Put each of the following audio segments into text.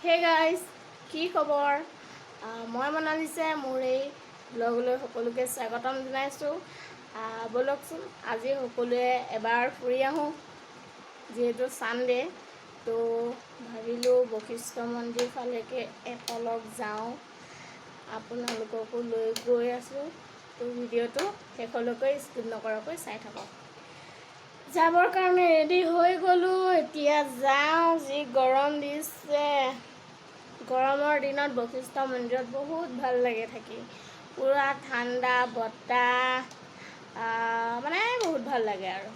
Hey guys, কি খবৰ? মই মনালিছে মোৰ এই ব্লগলৈ সকলোকে স্বাগতম জনাইছোঁ। ব'লকচোন আজি সকলোৱে এবাৰ ফুৰি আহোঁ, যিহেতু ছানডে' তো ভাবিলোঁ বশিষ্ঠ মন্দিৰ ফালেকে এপালক যাওঁ, আপোনালোককো লৈ গৈ আছোঁ। তো ভিডিঅ'টো শেষলৈকে স্কিপ নকৰাকৈ চাই থাকক। যাবৰ কাৰণে ৰেডি হৈ গ'লোঁ, এতিয়া যাওঁ। যি গৰম দিছে, গৰমৰ দিনত বশিষ্ঠ মন্দিৰত বহুত ভাল লাগে থাকি, পূৰা ঠাণ্ডা বতাহ, মানে বহুত ভাল লাগে আৰু।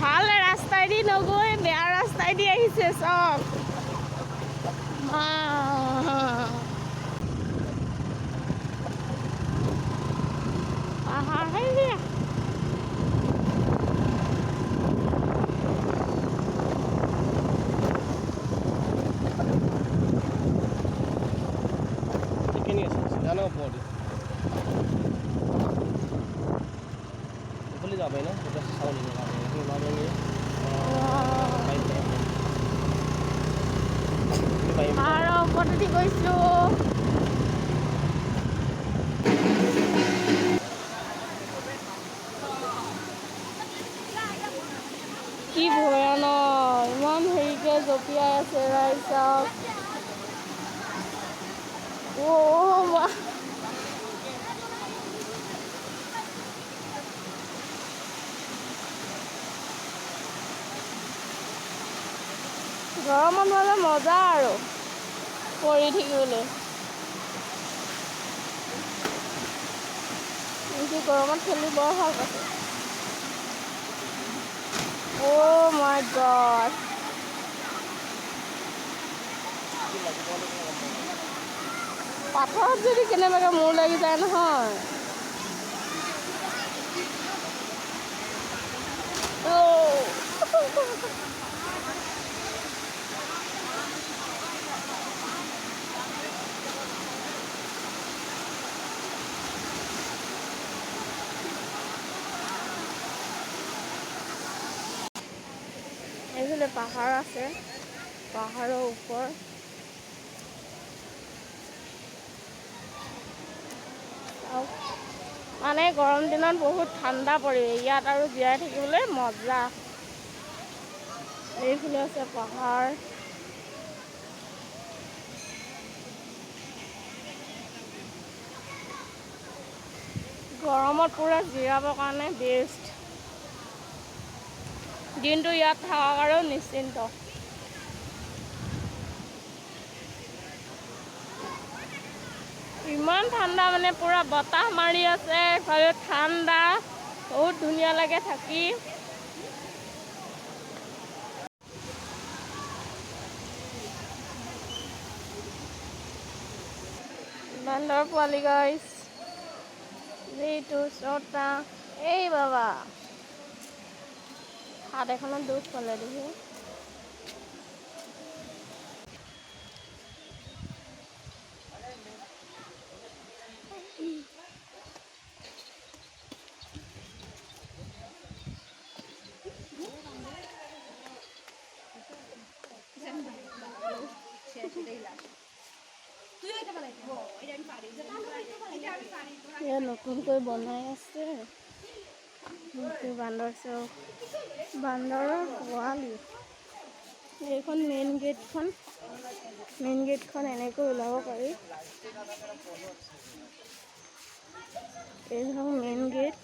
ভাল ৰাস্তাইদি নগৈ বেয়া ৰাস্তাইদি আহিছে চব। যাবে না এটা সাউন্ড নিয়ে আৰু ওপৰতে গৈছোঁ। কি ভয়ানক, ইমান হেৰিকে জঁপিয়াই আছে ৰাইজ চাওক। গৰমত হ'লে মজা আৰু পৰি থাকিবলৈ। গৰমত খেলি বৰ ভাল পাইছে। অ' মাই গড, পাথৰত যদি কেনেবাকৈ মূৰ লাগি যায় নহয়। এইফালে পাহাৰ আছে, পাহাৰৰ ওপৰ। মানে গৰম দিনত বহুত ঠাণ্ডা পৰে ইয়াত, আৰু জীয়াই থাকিবলৈ মজা। এইফালে আছে পাহাৰ। গৰমত পূৰা জিৰাবৰ কাৰণে বেষ্ট। দিনটো ইয়াত থকাৰ আৰু নিশ্চিন্ত। ইমান ঠাণ্ডা, মানে পূৰা বতাহ মাৰি আছে, ঠাণ্ডা, বহুত ধুনীয়া লাগে থাকি। বান্দৰ পোৱালি গাইছ, এইটো ছটা। এই বাবা, হাত এখনত দুখ পালে দেখি। নতুনকৈ বনাই আছে বান্দৰ চৌক, বান্দৰৰ পোৱালি। এইখন মেইন গেটখন, এনেকৈ ওলাব পাৰি। এইখন মেইন গেট,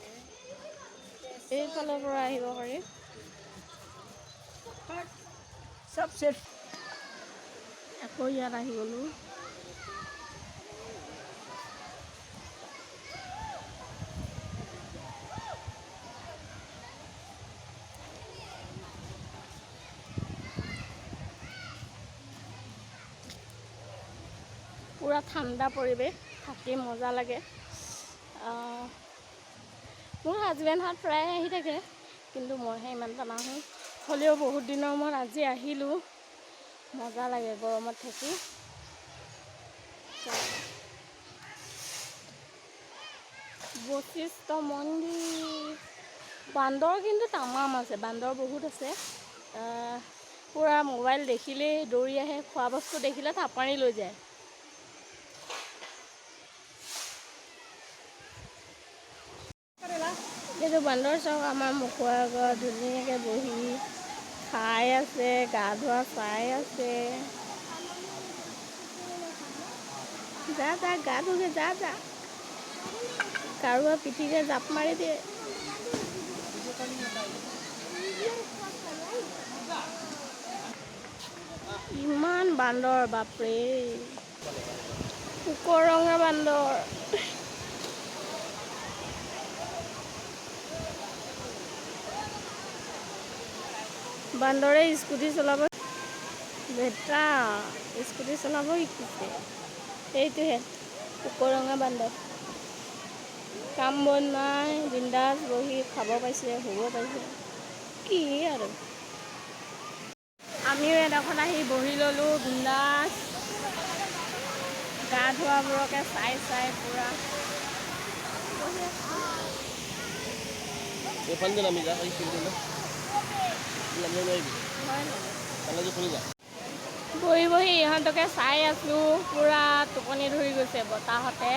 এইফালৰ পৰা আহিব পাৰি। চব চেট। আকৌ ইয়াত আহি গ'লোঁ। পূৰা ঠাণ্ডা পৰিৱেশ, থাকি মজা লাগে। মোৰ হাজবেণ্ডহঁত প্ৰায় আহি থাকে, কিন্তু মইহে ইমান এটা নাহোঁ। হ'লেও বহুত দিনৰ মূৰত আজি আহিলোঁ, মজা লাগে গৰমত থাকি। বশিষ্ঠ মন্দিৰ। বান্দৰ কিন্তু তামাম আছে, বান্দৰ বহুত আছে। পূৰা মোবাইল দেখিলেই দৌৰি আহে, খোৱা বস্তু দেখিলে থাপাৰি লৈ যায়। এইটো বান্দৰ চৌক, আমাৰ মুখৰ আগত ধুনীয়াকৈ বহি খাই আছে, গা ধোৱা চাই আছে। যা যা, গা ধুগে যা যা। কাৰোবাৰ পিঠিতে জাপ মাৰি দিয়ে। ইমান বান্দৰ, বাপৰে, পোকৰ ৰঙা বান্দৰ। বান্দৰে স্কুটি চলাব, বেটা স্কুটি চলাব শিকিছে। এইটোহে পোকৰ ৰঙা বান্দৰ। কাম বন নাই, বিন্দাছ বহি খাব পাইছে, শুব পাইছে, কি আৰু। আমিও এডোখৰত আহি বহি ল'লোঁ বিন্দাছ, গা ধোৱাবোৰকে চাই চাই পূৰা। এইফালে নামি যা, এই ফিল্ডলৈ নামিব নোৱাৰিবি, তালৈ খুলি যা। বহি বহি ইহঁতকে চাই আছোঁ, পূৰা টোপনি ধৰি গৈছে বতাহতে।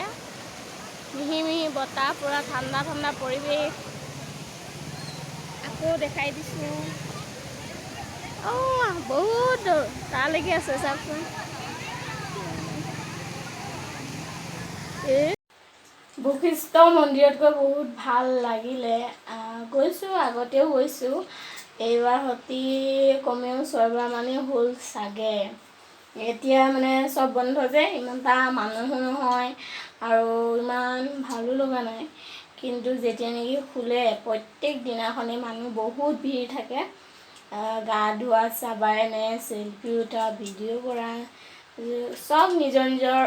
মিহি মিহি বতাহ, পূৰা ঠাণ্ডা ঠাণ্ডা পৰিৱেশ। আকৌ দেখাই দিছোঁ। অঁ বহুত দূৰ, তালৈকে আছে চাওকচোন। বশিষ্ঠ মন্দিৰত গৈ বহুত ভাল লাগিলে। গৈছোঁ, আগতেও গৈছোঁ, এইবাৰ সতি কমেও 6বাৰ মানেই হ'ল চাগে। এতিয়া মানে চব বন্ধ যে, ইমানটা মানুহো নহয় আৰু ইমান ভালো লগা নাই। কিন্তু যেতিয়া নেকি খোলে প্ৰত্যেক দিনাখনেই মানুহ বহুত ভিৰ থাকে। গা ধোৱা, চাবাই নে চেল্ফি উঠা, ভিডিঅ' কৰা, চব নিজৰ নিজৰ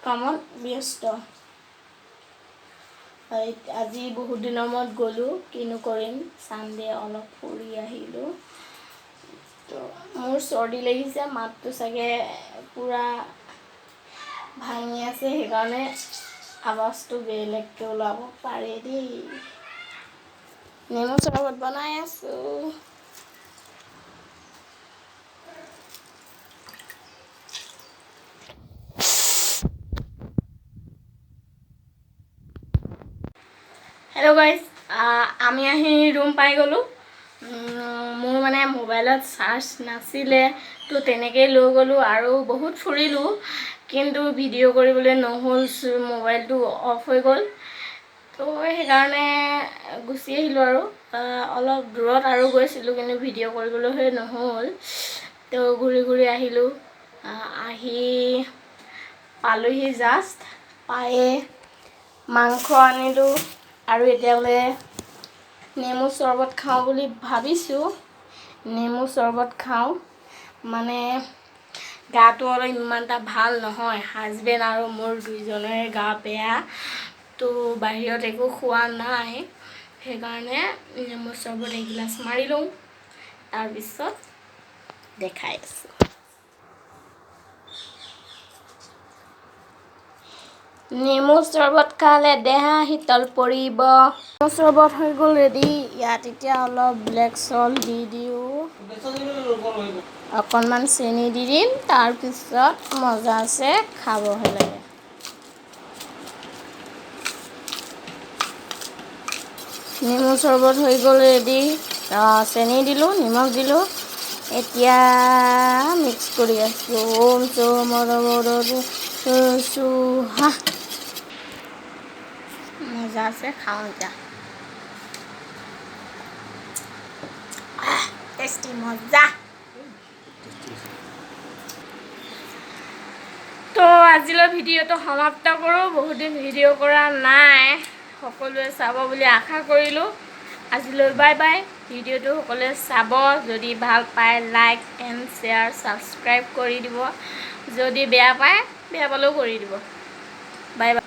কামত ব্যস্ত। আজি বহুত দিনৰ মূৰত গ'লোঁ, কিনো কৰিম, চানডে অলপ ফুৰি আহিলোঁ। তো মোৰ চৰ্দি লাগিছে, মাতটো চাগে পূৰা ভাঙি আছে, সেইকাৰণে আৱাজটো বেলেগকৈ ওলাব পাৰে দেই। নেমু চৰবত বনাই আছোঁ। হেল্ল' গাইজ, আমি আহি ৰুম পাই গ'লোঁ। মোৰ মানে মোবাইলত চাৰ্জ নাছিলে, তো তেনেকৈয়ে লৈ গ'লোঁ আৰু বহুত ফুৰিলোঁ, কিন্তু ভিডিঅ' কৰিবলৈ নহ'ল, মোবাইলটো অফ হৈ গ'ল। তো সেইকাৰণে গুচি আহিলোঁ আৰু অলপ দূৰত আৰু গৈছিলোঁ, কিন্তু ভিডিঅ' কৰিবলৈ নহ'ল। তো ঘূৰি ঘূৰি আহিলোঁ, আহি পালোহি জাষ্ট, পায়ে মাংস আনিলোঁ আৰু এতিয়া বোলে নেমু চৰবত খাওঁ বুলি ভাবিছোঁ। নেমু চৰবত খাওঁ মানে গাটো অলপ ইমান এটা ভাল নহয়, হাজবেণ্ড আৰু মোৰ দুইজনৰে গা বেয়া, তো বাহিৰত একো খোৱা নাই, সেইকাৰণে নেমু চৰবত এগিলাচ মাৰি লওঁ, তাৰপিছত দেখাই আছোঁ। নেমু চৰবত খালে দেহা শীতল পৰিব। নেমু চৰবত হৈ গ'ল ৰেডি। ইয়াত এতিয়া অলপ ব্লেক চল্ট দি দিওঁ, অকণমান চেনি দি দিম, তাৰপিছত মজা আছে, খাবহে লাগে। নেমু চৰবত হৈ গ'ল ৰেডি। চেনি দিলোঁ, নিমখ দিলোঁ, এতিয়া মিক্স কৰি আছোঁ। ওম চোম চুহা, মজা আছে, খাওঁ এতিয়া। টেষ্টি, মজা। তো আজিলৈ ভিডিঅ'টো সমাপ্ত কৰোঁ। বহুত দিন ভিডিঅ' কৰা নাই, সকলোৱে চাব বুলি আশা কৰিলোঁ। আজিলৈ বাই বাই। ভিডিঅ'টো সকলোৱে চাব, যদি ভাল পায় লাইক এণ্ড শ্বেয়াৰ, ছাবস্ক্ৰাইব কৰি দিব, যদি বেয়া পায় বেয়া পালেও কৰি দিব। Bye bye.